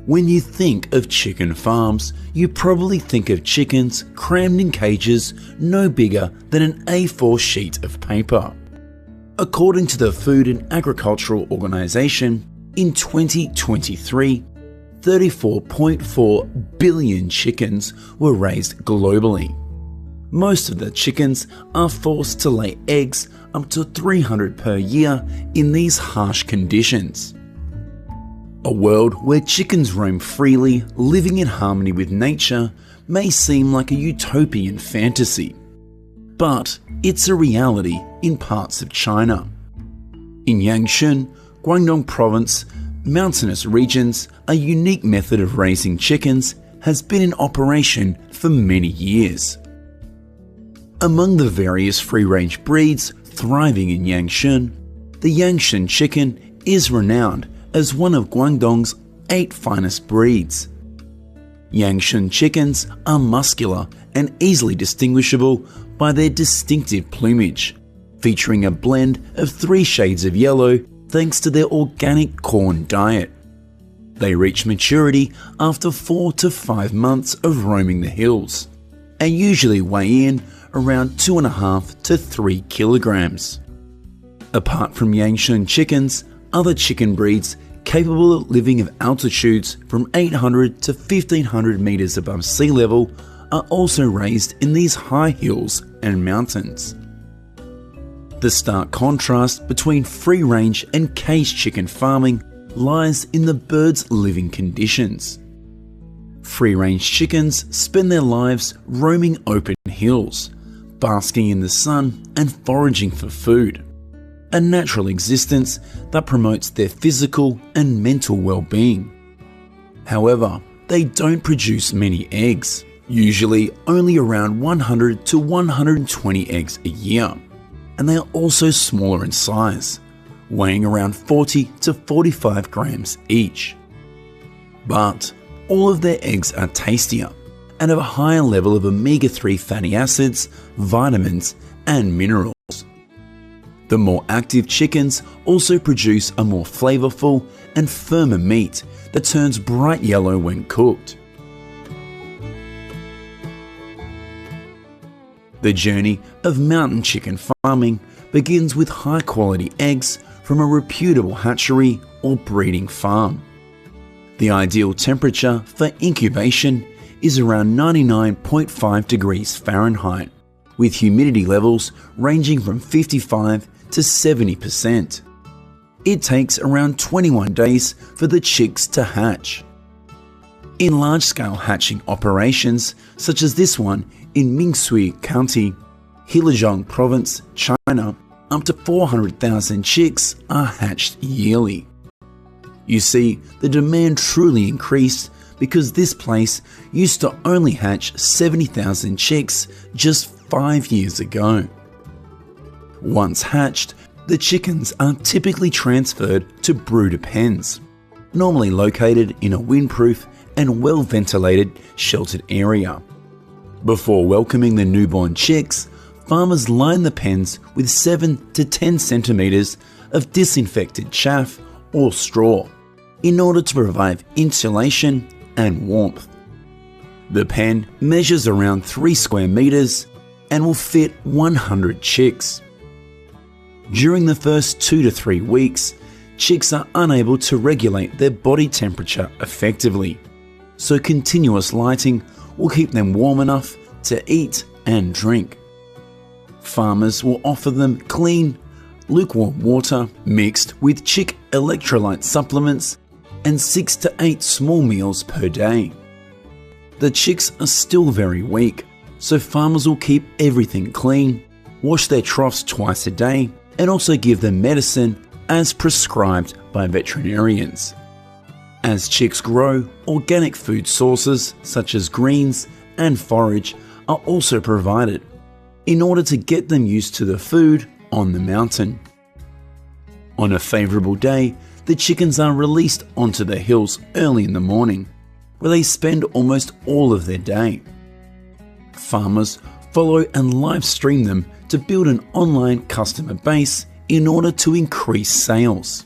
When you think of chicken farms, you probably think of chickens crammed in cages no bigger than an A4 sheet of paper. According to the Food and Agricultural Organization, in 2023, 34.4 billion chickens were raised globally. Most of the chickens are forced to lay eggs up to 300 per year in these harsh conditions. A world where chickens roam freely, living in harmony with nature, may seem like a utopian fantasy. But it's a reality in parts of China. In Yangshan, Guangdong Province, mountainous regions, a unique method of raising chickens has been in operation for many years. Among the various free-range breeds thriving in Yangshan, the Yangshan chicken is renowned as one of Guangdong's 8 finest breeds. Yangshan chickens are muscular and easily distinguishable by their distinctive plumage, featuring a blend of 3 shades of yellow thanks to their organic corn diet. They reach maturity after 4 to 5 months of roaming the hills, and usually weigh in around 2.5 to 3 kilograms. Apart from Yangshan chickens, other chicken breeds capable of living at altitudes from 800 to 1500 meters above sea level are also raised in these high hills and mountains. The stark contrast between free-range and caged chicken farming lies in the birds' living conditions. Free-range chickens spend their lives roaming open hills, basking in the sun and foraging for food, a natural existence that promotes their physical and mental well-being. However, they don't produce many eggs, usually only around 100 to 120 eggs a year, and they are also smaller in size, weighing around 40 to 45 grams each. But all of their eggs are tastier and have a higher level of omega-3 fatty acids, vitamins, and minerals. The more active chickens also produce a more flavorful and firmer meat that turns bright yellow when cooked. The journey of mountain chicken farming begins with high-quality eggs from a reputable hatchery or breeding farm. The ideal temperature for incubation is around 99.5 degrees Fahrenheit, with humidity levels ranging from 55 to 70%. It takes around 21 days for the chicks to hatch. In large-scale hatching operations, such as this one in Mingshui County, Heilongjiang Province, China, up to 400,000 chicks are hatched yearly. You see, the demand truly increased because this place used to only hatch 70,000 chicks just 5 years ago. Once hatched, the chickens are typically transferred to brooder pens, normally located in a windproof and well-ventilated, sheltered area. Before welcoming the newborn chicks, farmers line the pens with 7 to 10 centimeters of disinfected chaff or straw in order to provide insulation and warmth. The pen measures around 3 square meters and will fit 100 chicks. During the first 2 to 3 weeks, chicks are unable to regulate their body temperature effectively, so continuous lighting will keep them warm enough to eat and drink. Farmers will offer them clean, lukewarm water mixed with chick electrolyte supplements and 6 to 8 small meals per day. The chicks are still very weak, so farmers will keep everything clean, wash their troughs twice a day, and also give them medicine as prescribed by veterinarians. As chicks grow, organic food sources such as greens and forage are also provided in order to get them used to the food on the mountain. On a favourable day, the chickens are released onto the hills early in the morning, where they spend almost all of their day. Farmers follow and live stream them to build an online customer base in order to increase sales.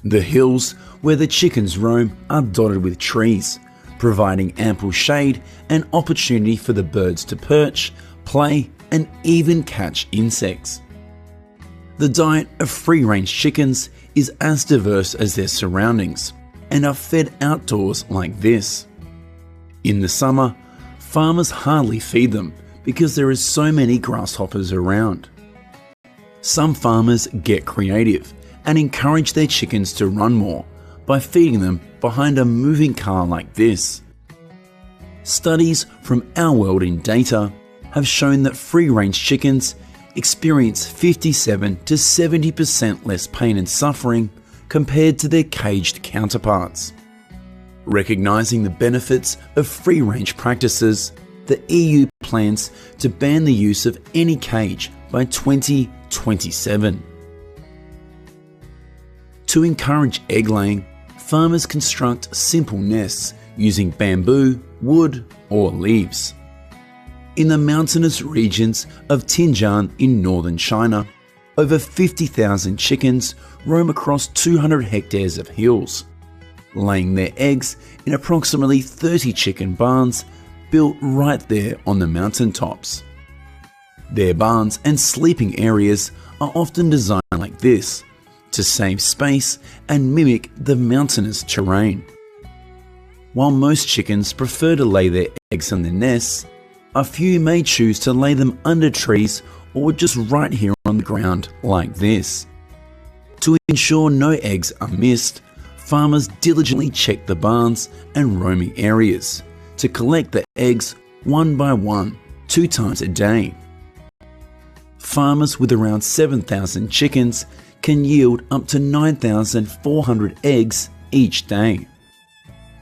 The hills where the chickens roam are dotted with trees, providing ample shade and opportunity for the birds to perch, play, and even catch insects. The diet of free-range chickens is as diverse as their surroundings and are fed outdoors like this. In the summer, farmers hardly feed them because there are so many grasshoppers around. Some farmers get creative and encourage their chickens to run more by feeding them behind a moving car like this. Studies from Our World in Data have shown that free-range chickens experience 57 to 70% less pain and suffering compared to their caged counterparts. Recognizing the benefits of free-range practices, the EU plans to ban the use of any cage by 2027. To encourage egg laying, farmers construct simple nests using bamboo, wood, or leaves. In the mountainous regions of Xinjiang in northern China, over 50,000 chickens roam across 200 hectares of hills, laying their eggs in approximately 30 chicken barns built right there on the mountaintops. Their barns and sleeping areas are often designed like this, to save space and mimic the mountainous terrain. While most chickens prefer to lay their eggs in their nests, a few may choose to lay them under trees or just right here on the ground like this. To ensure no eggs are missed, farmers diligently check the barns and roaming areas to collect the eggs one by one, 2 times a day. Farmers with around 7,000 chickens can yield up to 9,400 eggs each day.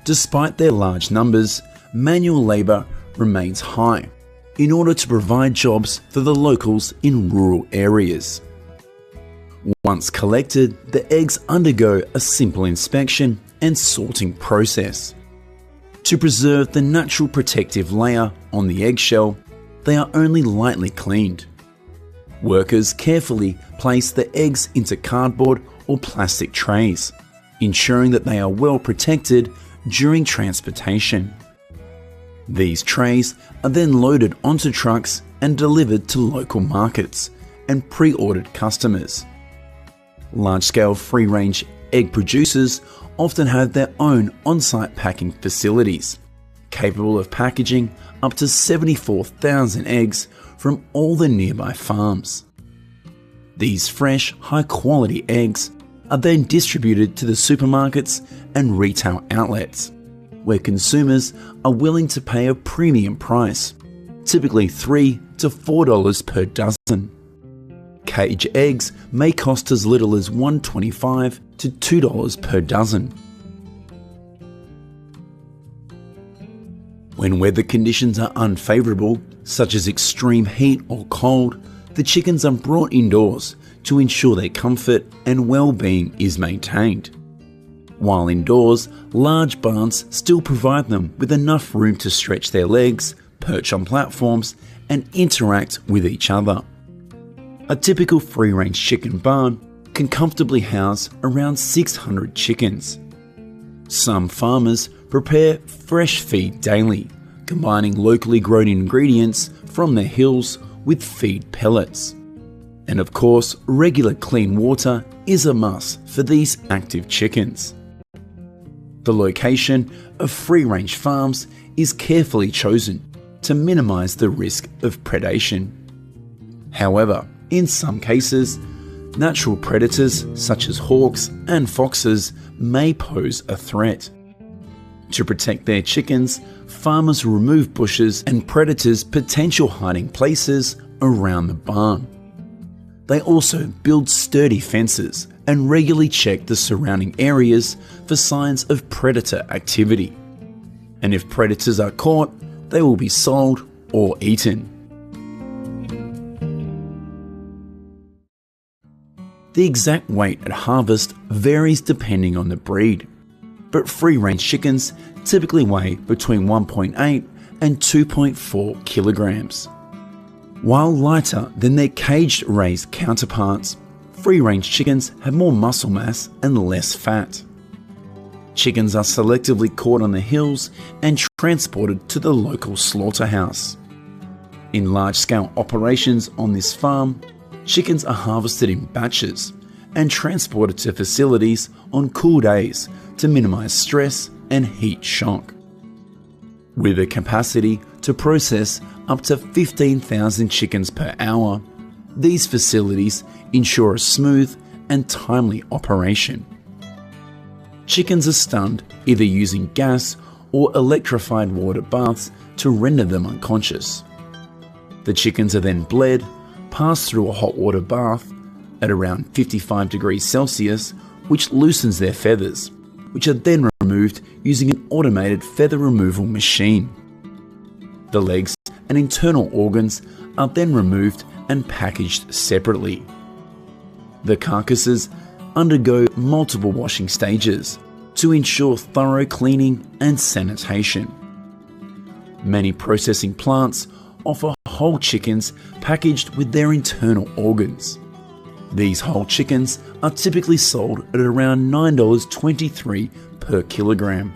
Despite their large numbers, manual labour remains high in order to provide jobs for the locals in rural areas. Once collected, the eggs undergo a simple inspection and sorting process. To preserve the natural protective layer on the eggshell, they are only lightly cleaned. Workers carefully place the eggs into cardboard or plastic trays, ensuring that they are well protected during transportation. These trays are then loaded onto trucks and delivered to local markets and pre-ordered customers. Large-scale free-range egg producers often have their own on-site packing facilities, capable of packaging up to 74,000 eggs from all the nearby farms. These fresh, high-quality eggs are then distributed to the supermarkets and retail outlets, where consumers are willing to pay a premium price, typically $3 to $4 per dozen. Cage eggs may cost as little as $1.25 to $2 per dozen. When weather conditions are unfavourable, such as extreme heat or cold, the chickens are brought indoors to ensure their comfort and well-being is maintained. While indoors, large barns still provide them with enough room to stretch their legs, perch on platforms, and interact with each other. A typical free-range chicken barn can comfortably house around 600 chickens. Some farmers prepare fresh feed daily, combining locally grown ingredients from their hills with feed pellets. And of course, regular clean water is a must for these active chickens. The location of free-range farms is carefully chosen to minimize the risk of predation. However, in some cases, natural predators such as hawks and foxes may pose a threat. To protect their chickens, farmers remove bushes and predators' potential hiding places around the barn. They also build sturdy fences and regularly check the surrounding areas for signs of predator activity. And if predators are caught, they will be sold or eaten. The exact weight at harvest varies depending on the breed, but free-range chickens typically weigh between 1.8 and 2.4 kilograms. While lighter than their caged-raised counterparts, free-range chickens have more muscle mass and less fat. Chickens are selectively caught on the hills and transported to the local slaughterhouse. In large-scale operations on this farm, chickens are harvested in batches and transported to facilities on cool days to minimize stress and heat shock. With a capacity to process up to 15,000 chickens per hour, these facilities ensure a smooth and timely operation. Chickens are stunned either using gas or electrified water baths to render them unconscious. The chickens are then bled, passed through a hot water bath at around 55 degrees Celsius, which loosens their feathers, which are then removed using an automated feather removal machine. The legs and internal organs are then removed and packaged separately. The carcasses undergo multiple washing stages to ensure thorough cleaning and sanitation. Many processing plants offer whole chickens packaged with their internal organs. These whole chickens are typically sold at around $9.23 per kilogram.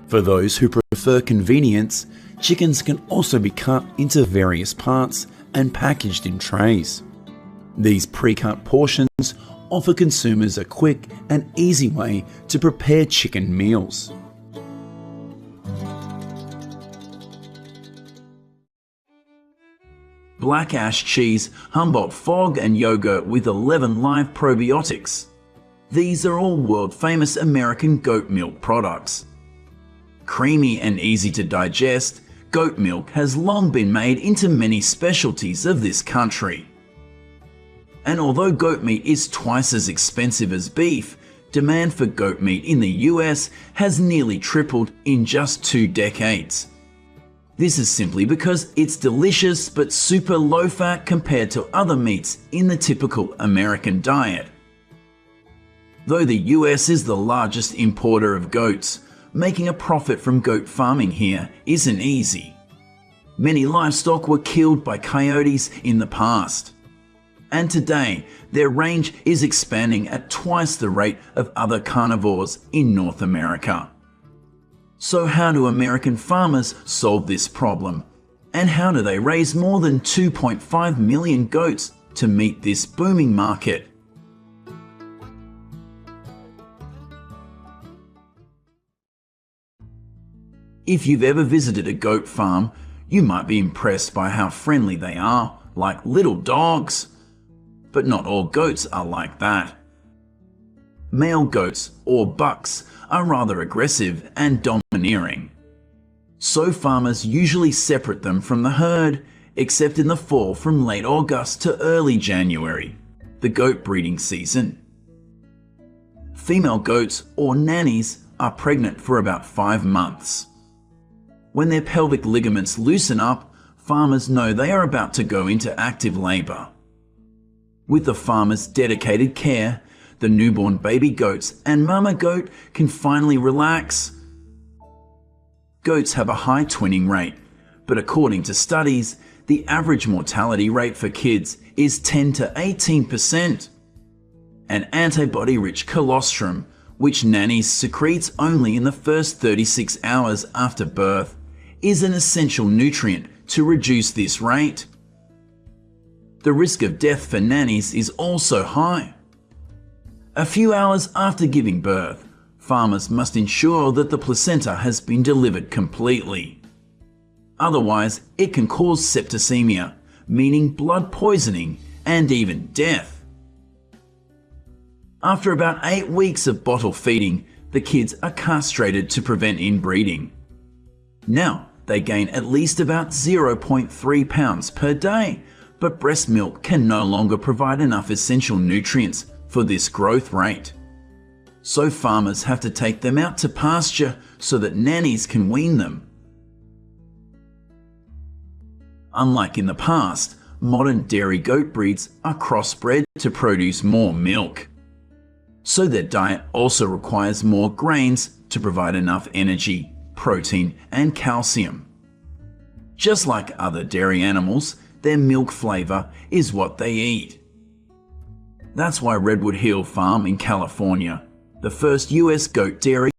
For those who prefer convenience, chickens can also be cut into various parts and packaged in trays. These pre-cut portions offer consumers a quick and easy way to prepare chicken meals. Black Ash cheese, Humboldt fog and yogurt with 11 live probiotics. These are all world-famous American goat milk products. Creamy and easy to digest, goat milk has long been made into many specialties of this country. And although goat meat is twice as expensive as beef, demand for goat meat in the US has nearly tripled in just 2 decades. This is simply because it's delicious but super low fat compared to other meats in the typical American diet. Though the US is the largest importer of goats, making a profit from goat farming here isn't easy. Many livestock were killed by coyotes in the past, and today their range is expanding at twice the rate of other carnivores in North America. So how do American farmers solve this problem? And how do they raise more than 2.5 million goats to meet this booming market? If you've ever visited a goat farm, you might be impressed by how friendly they are, like little dogs. But not all goats are like that. Male goats, or bucks, are rather aggressive and domineering. So farmers usually separate them from the herd, except in the fall from late August to early January, the goat breeding season. Female goats, or nannies, are pregnant for about 5 months. When their pelvic ligaments loosen up, farmers know they are about to go into active labor. With the farmer's dedicated care, the newborn baby goats and mama goat can finally relax. Goats have a high twinning rate, but according to studies, the average mortality rate for kids is 10 to 18%. An antibody-rich colostrum, which nannies secretes only in the first 36 hours after birth, is an essential nutrient to reduce this rate. The risk of death for nannies is also high. A few hours after giving birth, farmers must ensure that the placenta has been delivered completely. Otherwise, it can cause septicemia, meaning blood poisoning and even death. After about 8 weeks of bottle feeding, the kids are castrated to prevent inbreeding. Now, they gain at least about 0.3 pounds per day, but breast milk can no longer provide enough essential nutrients for this growth rate. So farmers have to take them out to pasture so that nannies can wean them. Unlike in the past, modern dairy goat breeds are crossbred to produce more milk. So their diet also requires more grains to provide enough energy, protein, and calcium. Just like other dairy animals, their milk flavor is what they eat. That's why Redwood Hill Farm in California, the first US goat dairy